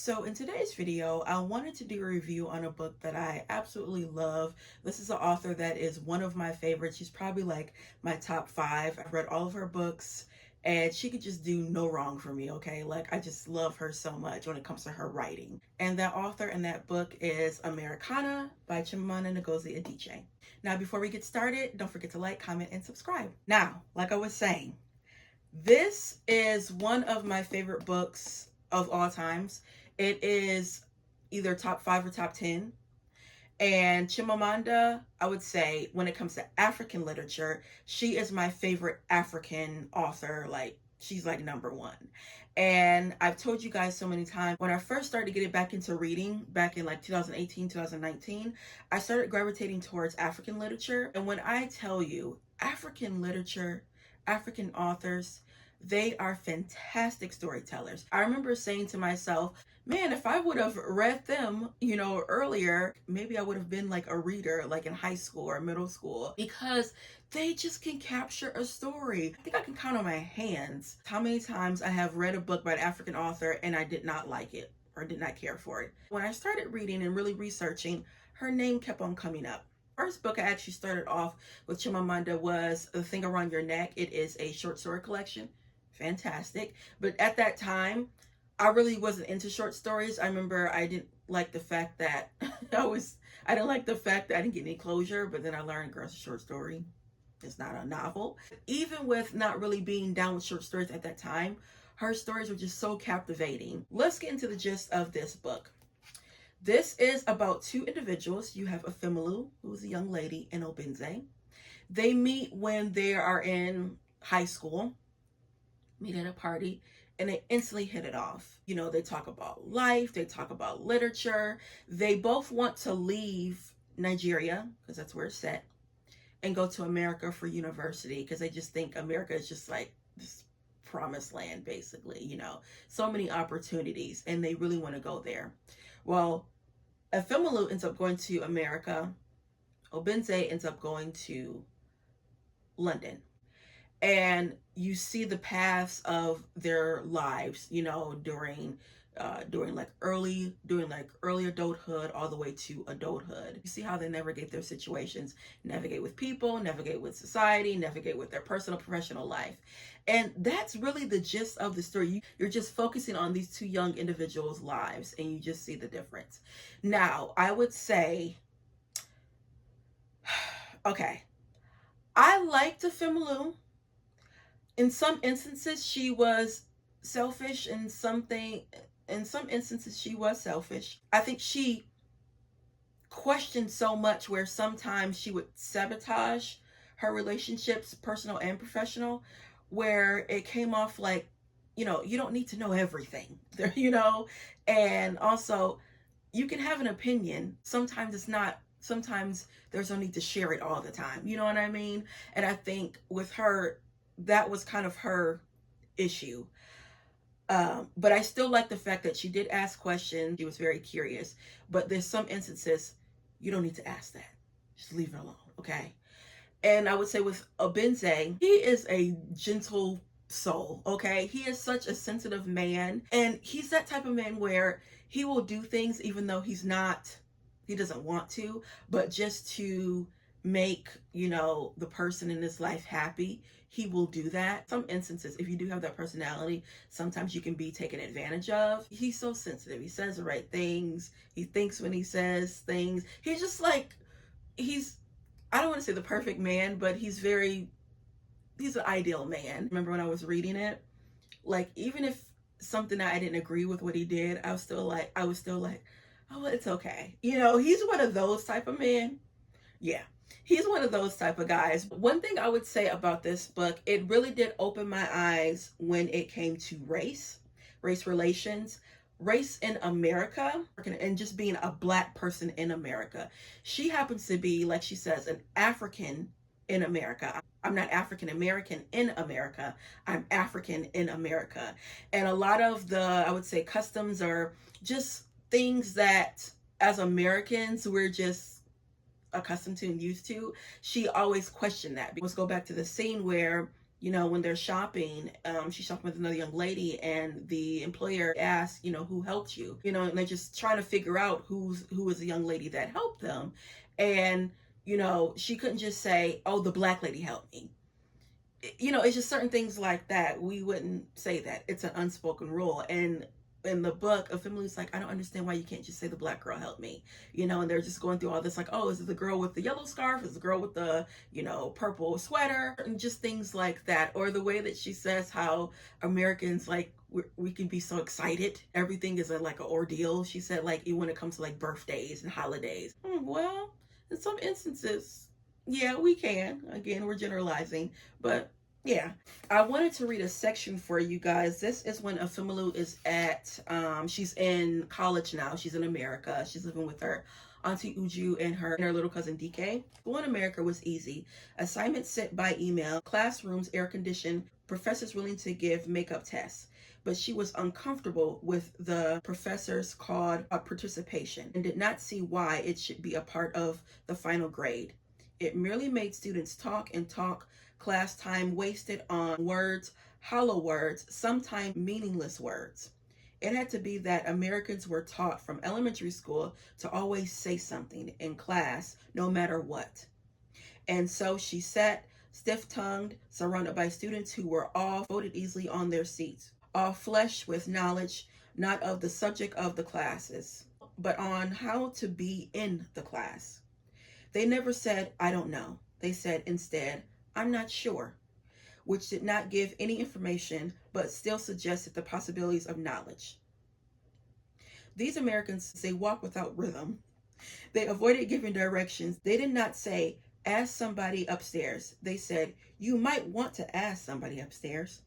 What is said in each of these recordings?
So in today's video, I wanted to do a review on a book that I absolutely love. This is an author that is one of my favorites. She's probably like my top 5. I've read all of her books and she could just do no wrong for me, okay? Like I just love her so much when it comes to her writing. And that author in that book is Americanah by Chimamanda Ngozi Adichie. Now, before we get started, don't forget to like, comment, and subscribe. Now, like I was saying, this is one of my favorite books of all times. It is either top 5 or top 10. And Chimamanda, I would say, when it comes to African literature, she is my favorite African author. Like, she's like number one. And I've told you guys so many times, when I first started getting back into reading, back in like 2018, 2019, I started gravitating towards African literature. And when I tell you, African literature, African authors, they are fantastic storytellers. I remember saying to myself, man, if I would have read them, earlier, maybe I would have been like a reader, like in high school or middle school, because they just can capture a story. I think I can count on my hands how many times I have read a book by an African author and I did not like it or did not care for it. When I started reading and really researching, her name kept on coming up. First book I actually started off with Chimamanda was The Thing Around Your Neck. It is a short story collection. Fantastic. But at that time, I really wasn't into short stories. I remember I didn't like the fact that I didn't like the fact that I didn't get any closure, but then I learned, girl, it's a short story. It's not a novel. Even with not really being down with short stories at that time, her stories were just so captivating. Let's get into the gist of this book. This is about two individuals. You have Efemelu, who's a young lady, and Obenze. They meet when they are in high school, meet at a party, and they instantly hit it off. They talk about life, they talk about literature. They both want to leave Nigeria, because that's where it's set, and go to America for university, because they just think America is just like this promised land, basically, so many opportunities, and they really want to go there. Well, Efemelu ends up going to America. Obenze ends up going to London. And you see the paths of their lives, during early adulthood all the way to adulthood. You see how they navigate their situations, navigate with people, navigate with society, navigate with their personal, professional life. And that's really the gist of the story. You're just focusing on these two young individuals' lives, and you just see the difference. Now, I would say, okay, I liked Efemelu. In some instances, she was selfish. In some instances, she was selfish. I think she questioned so much where sometimes she would sabotage her relationships, personal and professional, where it came off like, you don't need to know everything, and also you can have an opinion. Sometimes there's no need to share it all the time. You know what I mean? And I think with her, that was kind of her issue. But I still like the fact that she did ask questions. She was very curious. But there's some instances you don't need to ask that. Just leave it alone, okay? And I would say with Obenze, he is a gentle soul, okay? He is such a sensitive man. And he's that type of man where he will do things even though he doesn't want to, but just to make, the person in his life happy, he will do that. Some instances, if you do have that personality, sometimes you can be taken advantage of. He's so sensitive. He says the right things. He thinks when he says things. He's just like, I don't want to say the perfect man, but he's an ideal man. Remember when I was reading it, like, even if something that I didn't agree with what he did, I was still like, oh, it's okay. He's one of those type of men. Yeah. He's one of those type of guys. One thing I would say about this book, it really did open my eyes when it came to race relations, race in America, and just being a Black person in America. She happens to be, like she says, an African in America. I'm not African American in America. I'm African in America. And a lot of the, I would say, customs are just things that as Americans, we're just accustomed to and used to. She always questioned that. Let's go back to the scene where When they're shopping, she's shopping with another young lady, and the employer asks, who helped you? And they're just trying to figure out who is the young lady that helped them. And, she couldn't just say, oh, the black lady helped me. It's just certain things like that. We wouldn't say that. It's an unspoken rule. And in the book, a family's like, I don't understand why you can't just say the black girl helped me. And they're just going through all this like, oh, is it the girl with the yellow scarf? Is it the girl with the, purple sweater? And just things like that. Or the way that she says how Americans, like, we can be so excited. Everything is like an ordeal. She said, like, when it comes to like birthdays and holidays. Well, in some instances, yeah, we can. Again, we're generalizing, but yeah. I wanted to read a section for you guys. This is when Afemelu is she's in college now. She's in America. She's living with her Auntie Uju and her little cousin DK. School in America was easy. Assignments sent by email, classrooms air conditioned, professors willing to give makeup tests. But she was uncomfortable with the professors called participation and did not see why it should be a part of the final grade. It merely made students talk and talk, class time wasted on words, hollow words, sometimes meaningless words. It had to be that Americans were taught from elementary school to always say something in class, no matter what. And so she sat, stiff-tongued, surrounded by students who were all folded easily on their seats, all flesh with knowledge, not of the subject of the classes, but on how to be in the class. They never said, I don't know. They said instead, I'm not sure, which did not give any information, but still suggested the possibilities of knowledge. These Americans, they walk without rhythm. They avoided giving directions. They did not say, ask somebody upstairs. They said, you might want to ask somebody upstairs.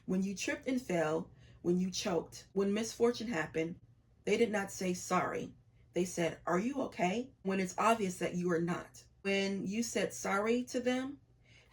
When you tripped and fell, when you choked, when misfortune happened, they did not say sorry. They said, are you okay? When it's obvious that you are not. When you said sorry to them,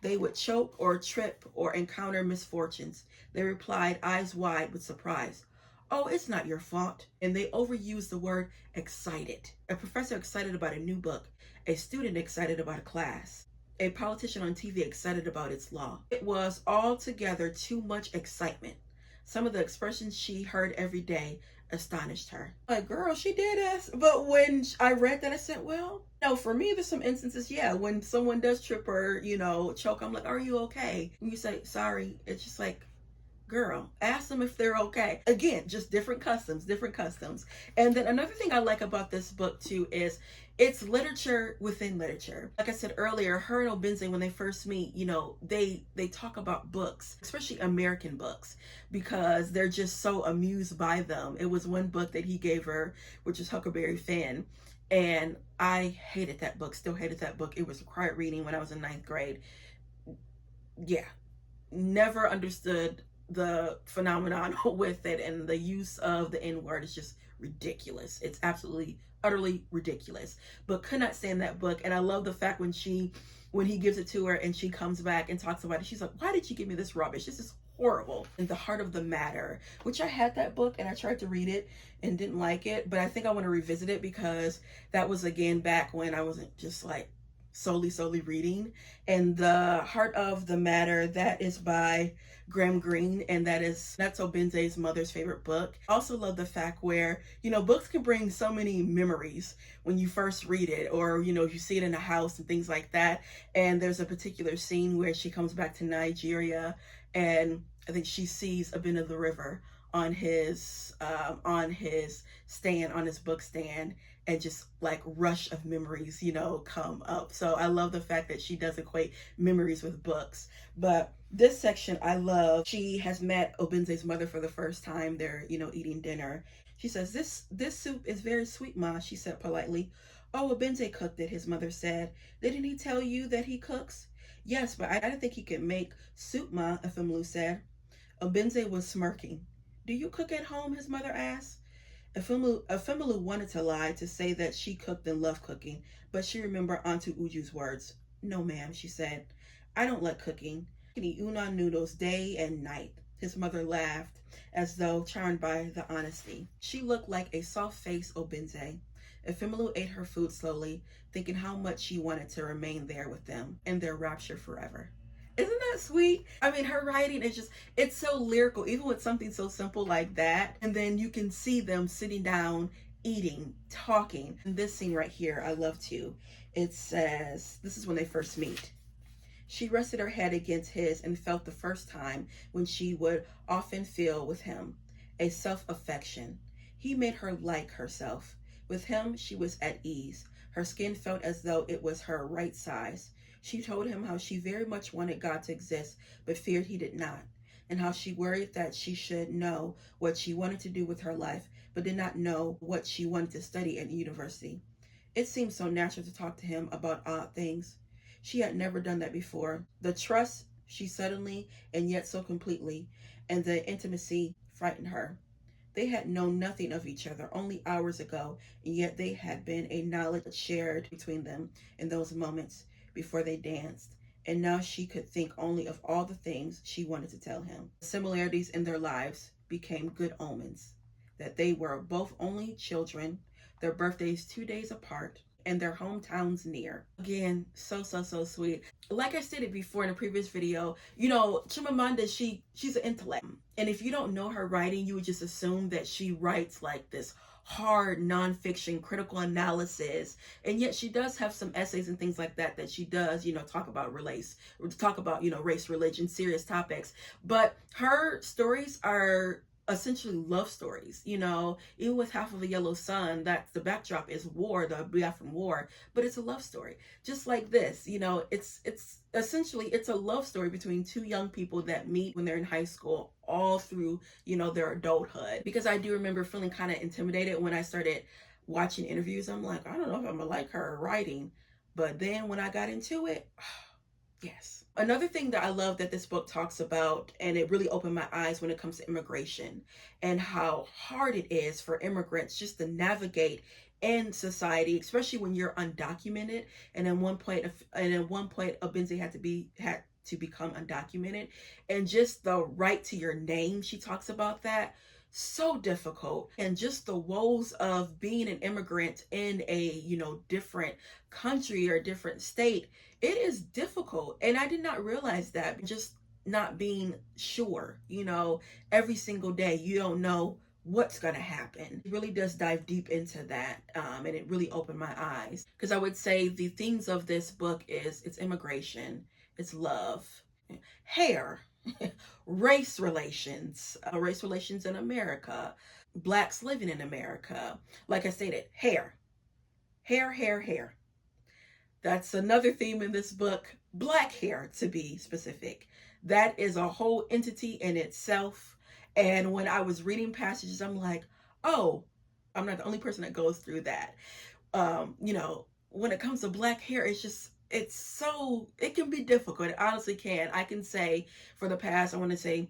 they would choke or trip or encounter misfortunes. They replied, eyes wide with surprise, oh, it's not your fault. And they overused the word excited. A professor excited about a new book, a student excited about a class, a politician on TV excited about its law. It was altogether too much excitement. Some of the expressions she heard every day astonished her. Like, girl, she did ask. But when I read that, I said, well, no, for me, there's some instances, yeah, when someone does trip or, choke, I'm like, are you okay? And you say, sorry. It's just like, girl, ask them if they're okay. Again, just different customs. And then another thing I like about this book too is it's literature within literature. Like I said earlier, her and Obenze, when they first meet, they talk about books, especially American books, because they're just so amused by them. It was one book that he gave her, which is Huckleberry Finn. And I hated that book, still hated that book. It was required reading when I was in 9th grade. Yeah, never understood the phenomenon with it, and the use of the N-word is just ridiculous. It's absolutely, utterly ridiculous. But could not stand that book. And I love the fact when he gives it to her and she comes back and talks about it, she's like, why did you give me this rubbish? This is horrible. In the Heart of the Matter, which I had that book and I tried to read it and didn't like it, but I think I want to revisit it because that was again back when I wasn't just like solely reading. And The Heart of the Matter, that is by Graham Greene, and that's Obenze's mother's favorite book. I also love the fact where, books can bring so many memories when you first read it, or, you see it in a house and things like that. And there's a particular scene where she comes back to Nigeria, and I think she sees Abena the River on his stand, on his book stand, and just like rush of memories, come up. So I love the fact that she does equate memories with books. But this section I love. She has met Obenze's mother for the first time. They're, eating dinner. She says, this soup is very sweet, Ma, she said politely. Oh, Obenze cooked it, his mother said. Didn't he tell you that he cooks? Yes, but I didn't think he could make soup, Ma, Afemelu said. Obenze was smirking. Do you cook at home? His mother asked. Afemelu wanted to lie, to say that she cooked and loved cooking, but she remembered Auntie Uju's words. No, ma'am, she said. I don't like cooking. I eat una noodles day and night. His mother laughed, as though charmed by the honesty. She looked like a soft-faced Obenze. Afemelu ate her food slowly, thinking how much she wanted to remain there with them, in their rapture forever. Isn't that sweet? I mean, her writing is just, it's so lyrical, even with something so simple like that. And then you can see them sitting down, eating, talking. And this scene right here, I love too. It says, this is when they first meet. She rested her head against his and felt the first time when she would often feel with him a self-affection. He made her like herself. With him, she was at ease. Her skin felt as though it was her right size. She told him how she very much wanted God to exist, but feared he did not, and how she worried that she should know what she wanted to do with her life, but did not know what she wanted to study at university. It seemed so natural to talk to him about odd things. She had never done that before. The trust she suddenly and yet so completely, and the intimacy frightened her. They had known nothing of each other only hours ago, and yet they had been a knowledge shared between them in those moments before they danced. And now she could think only of all the things she wanted to tell him. The similarities in their lives became good omens, that they were both only children, their birthdays 2 days apart, and their hometowns near. Again, so sweet. Like I stated before in a previous video, Chimamanda, she's an intellect. And if you don't know her writing, you would just assume that she writes like this hard nonfiction critical analysis, and yet she does have some essays and things like that she does talk about race, religion, serious topics. But her stories are essentially love stories. Even with Half of a Yellow Sun, that's the backdrop is war, the Biafran War, but it's a love story just like this. It's essentially, it's a love story between two young people that meet when they're in high school all through their adulthood. Because I do remember feeling kind of intimidated when I started watching interviews. I'm like, I don't know if I'm gonna like her writing, but then when I got into it, yes. Another thing that I love that this book talks about, and it really opened my eyes when it comes to immigration and how hard it is for immigrants just to navigate in society, especially when you're undocumented. And at one point, Abenzi had to become undocumented, and just the right to your name. She talks about that. So difficult, and just the woes of being an immigrant in a different country or different state. It is difficult, and I did not realize that. Just not being sure, every single day you don't know what's going to happen. It really does dive deep into that, and it really opened my eyes, because I would say the themes of this book is it's immigration, it's love, hair, race relations in America, blacks living in America. Like I stated, hair. That's another theme in this book. Black hair, to be specific. That is a whole entity in itself. And when I was reading passages, I'm like, oh, I'm not the only person that goes through that. When it comes to black hair, it can be difficult. It honestly can. I can say for the past, I want to say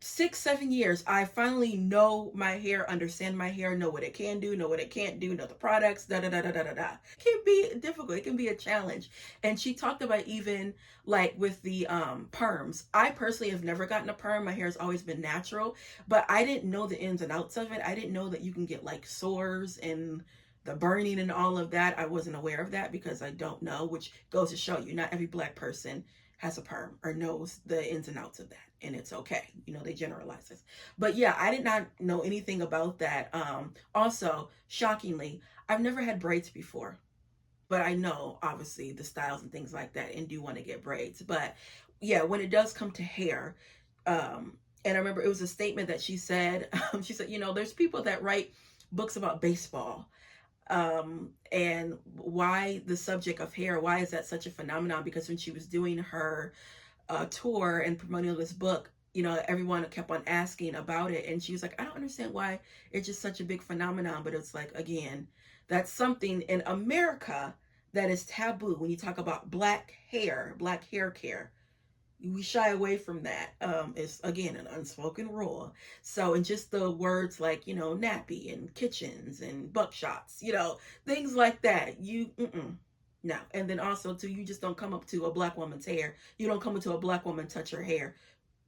6-7 years, I finally know my hair, understand my hair, know what it can do, know what it can't do, know the products, It can be difficult. It can be a challenge. And she talked about even like with the perms. I personally have never gotten a perm. My hair has always been natural, but I didn't know the ins and outs of it. I didn't know that you can get like sores and the burning and all of that. I wasn't aware of that because I don't know, which goes to show you not every black person has a perm or knows the ins and outs of that, and it's okay. They generalize this. But yeah, I did not know anything about that. Also, shockingly, I've never had braids before, but I know obviously the styles and things like that, and do want to get braids. But yeah, when it does come to hair, and I remember it was a statement that she said, she said, there's people that write books about baseball, and why the subject of hair, why is that such a phenomenon? Because when she was doing her tour and promoting this book, everyone kept on asking about it, and she was like, I don't understand why it's just such a big phenomenon. But it's like, again, that's something in America that is taboo. When you talk about black hair care, we shy away from that. It's again an unspoken rule. So, and just the words like nappy and kitchens and buckshots, things like that, no. And then also too, you just don't come up to a black woman's hair. You don't come up to a black woman, touch her hair.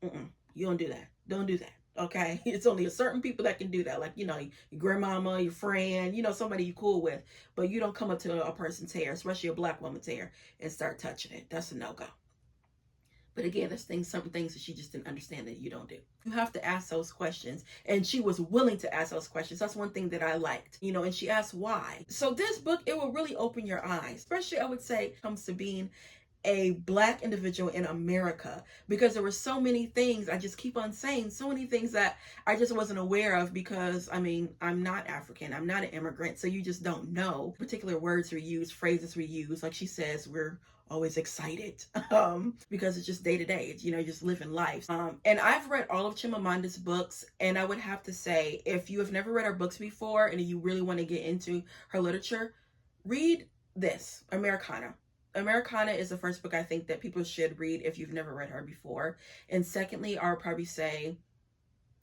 You don't do that. Okay, it's only a certain people that can do that, like your grandmama, your friend, somebody you cool with. But you don't come up to a person's hair, especially a black woman's hair, and start touching it. That's a no-go. But again, there's certain things that she just didn't understand that you don't do. You have to ask those questions. And she was willing to ask those questions. That's one thing that I liked, you know, and she asked why. So this book, it will really open your eyes, especially I would say comes to being a Black individual in America, because there were so many things, I just keep on saying so many things that I just wasn't aware of, because I mean, I'm not African, I'm not an immigrant, so you just don't know particular words we use, phrases we use. Like she says, we're always excited because it's just day to day, you know, just living life. And I've read all of Chimamanda's books, and I would have to say, if you have never read her books before and you really want to get into her literature, read this, Americanah. Americanah is the first book I think that people should read if you've never read her before. And secondly, I'll probably say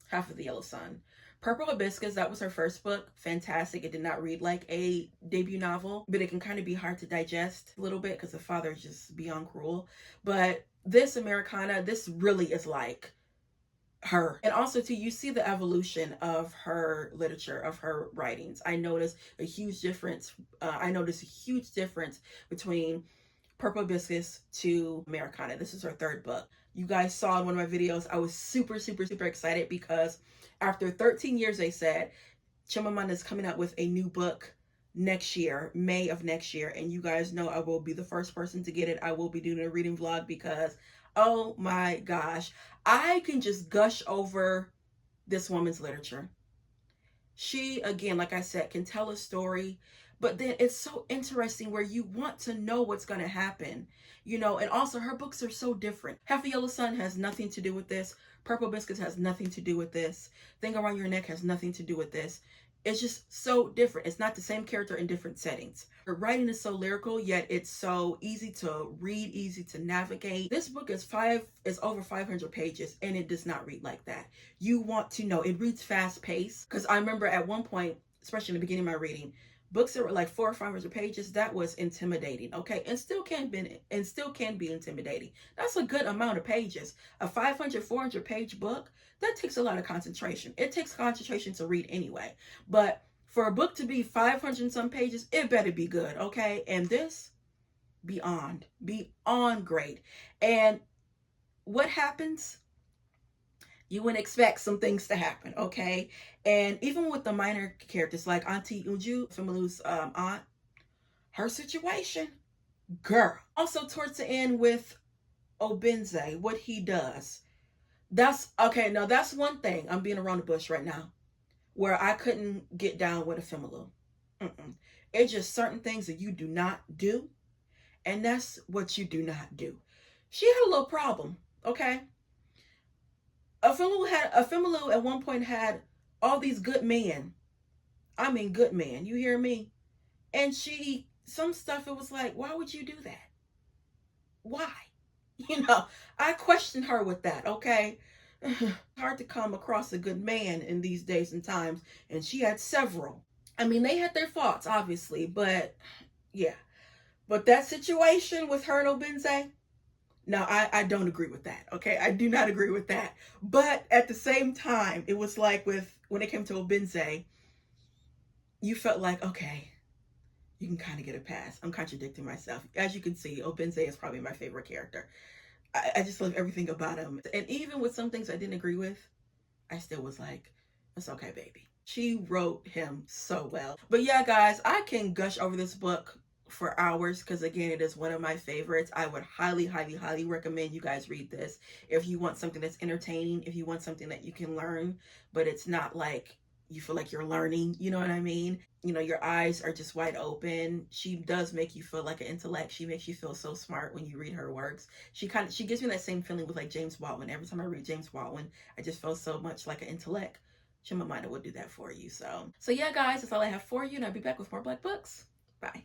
Half of the Yellow Sun. Purple Hibiscus, that was her first book. Fantastic. It did not read like a debut novel, but it can kind of be hard to digest a little bit because the father is just beyond cruel. But this Americanah, this really is like her. And also too, you see the evolution of her literature, of her writings. I noticed a huge difference. Between Purple Hibiscus to Americanah. This is her third book. You guys saw in one of my videos, I was super excited because after 13 years, they said, Chimamanda is coming out with a new book next year, May of next year. And you guys know I will be the first person to get it. I will be doing a reading vlog because, oh my gosh, I can just gush over this woman's literature. She, again, like I said, can tell a story, but then it's so interesting where you want to know what's going to happen, you know. And also her books are so different. Half a Yellow Sun has nothing to do with this. Purple Hibiscus has nothing to do with this. Thing Around Your Neck has nothing to do with this. It's just so different. It's not the same character in different settings. Her writing is so lyrical, yet it's so easy to read, easy to navigate. This book is over 500 pages, and it does not read like that. You want to know. It reads fast paced, because I remember at one point, especially in the beginning of my reading, books that were like 400 or 500 pages, that was intimidating, okay? And still can be intimidating. That's a good amount of pages. A 500, 400 page book, that takes a lot of concentration. It takes concentration to read anyway. But for a book to be 500 and some pages, it better be good, okay? And this, beyond great. And what happens? You wouldn't expect some things to happen, okay? And even with the minor characters like Auntie Uju, Femilu's aunt, her situation, girl. Also towards the end with Obenze, what he does. That's, okay, now that's one thing. I'm being around the bush right now, where I couldn't get down with a Femilu. It's just certain things that you do not do, and that's what you do not do. She had a little problem, okay? A Femilu at one point had all these good men. I mean, good men. You hear me? And some stuff, it was like, why would you do that? Why? You know, I questioned her with that, okay? Hard to come across a good man in these days and times. And she had several. I mean, they had their faults, obviously, but yeah. But that situation with her and Obenze, now, I don't agree with that, okay? I do not agree with that. But at the same time, it was like when it came to Obenze, you felt like, okay, you can kind of get a pass. I'm contradicting myself. As you can see, Obenze is probably my favorite character. I just love everything about him. And even with some things I didn't agree with, I still was like, it's okay, baby. She wrote him so well. But yeah, guys, I can gush over this book for hours because, again, it is one of my favorites. I would highly recommend you guys read this if you want something that's entertaining, if you want something that you can learn, but it's not like you feel like you're learning, you know what I mean? You know, your eyes are just wide open. She does make you feel like an intellect. She makes you feel so smart when you read her works. She gives me that same feeling with like James Baldwin. Every time I read James Baldwin, I just feel so much like an intellect. Chimamanda will do that for you. So yeah, guys, that's all I have for you, and I'll be back with more Black books. Bye.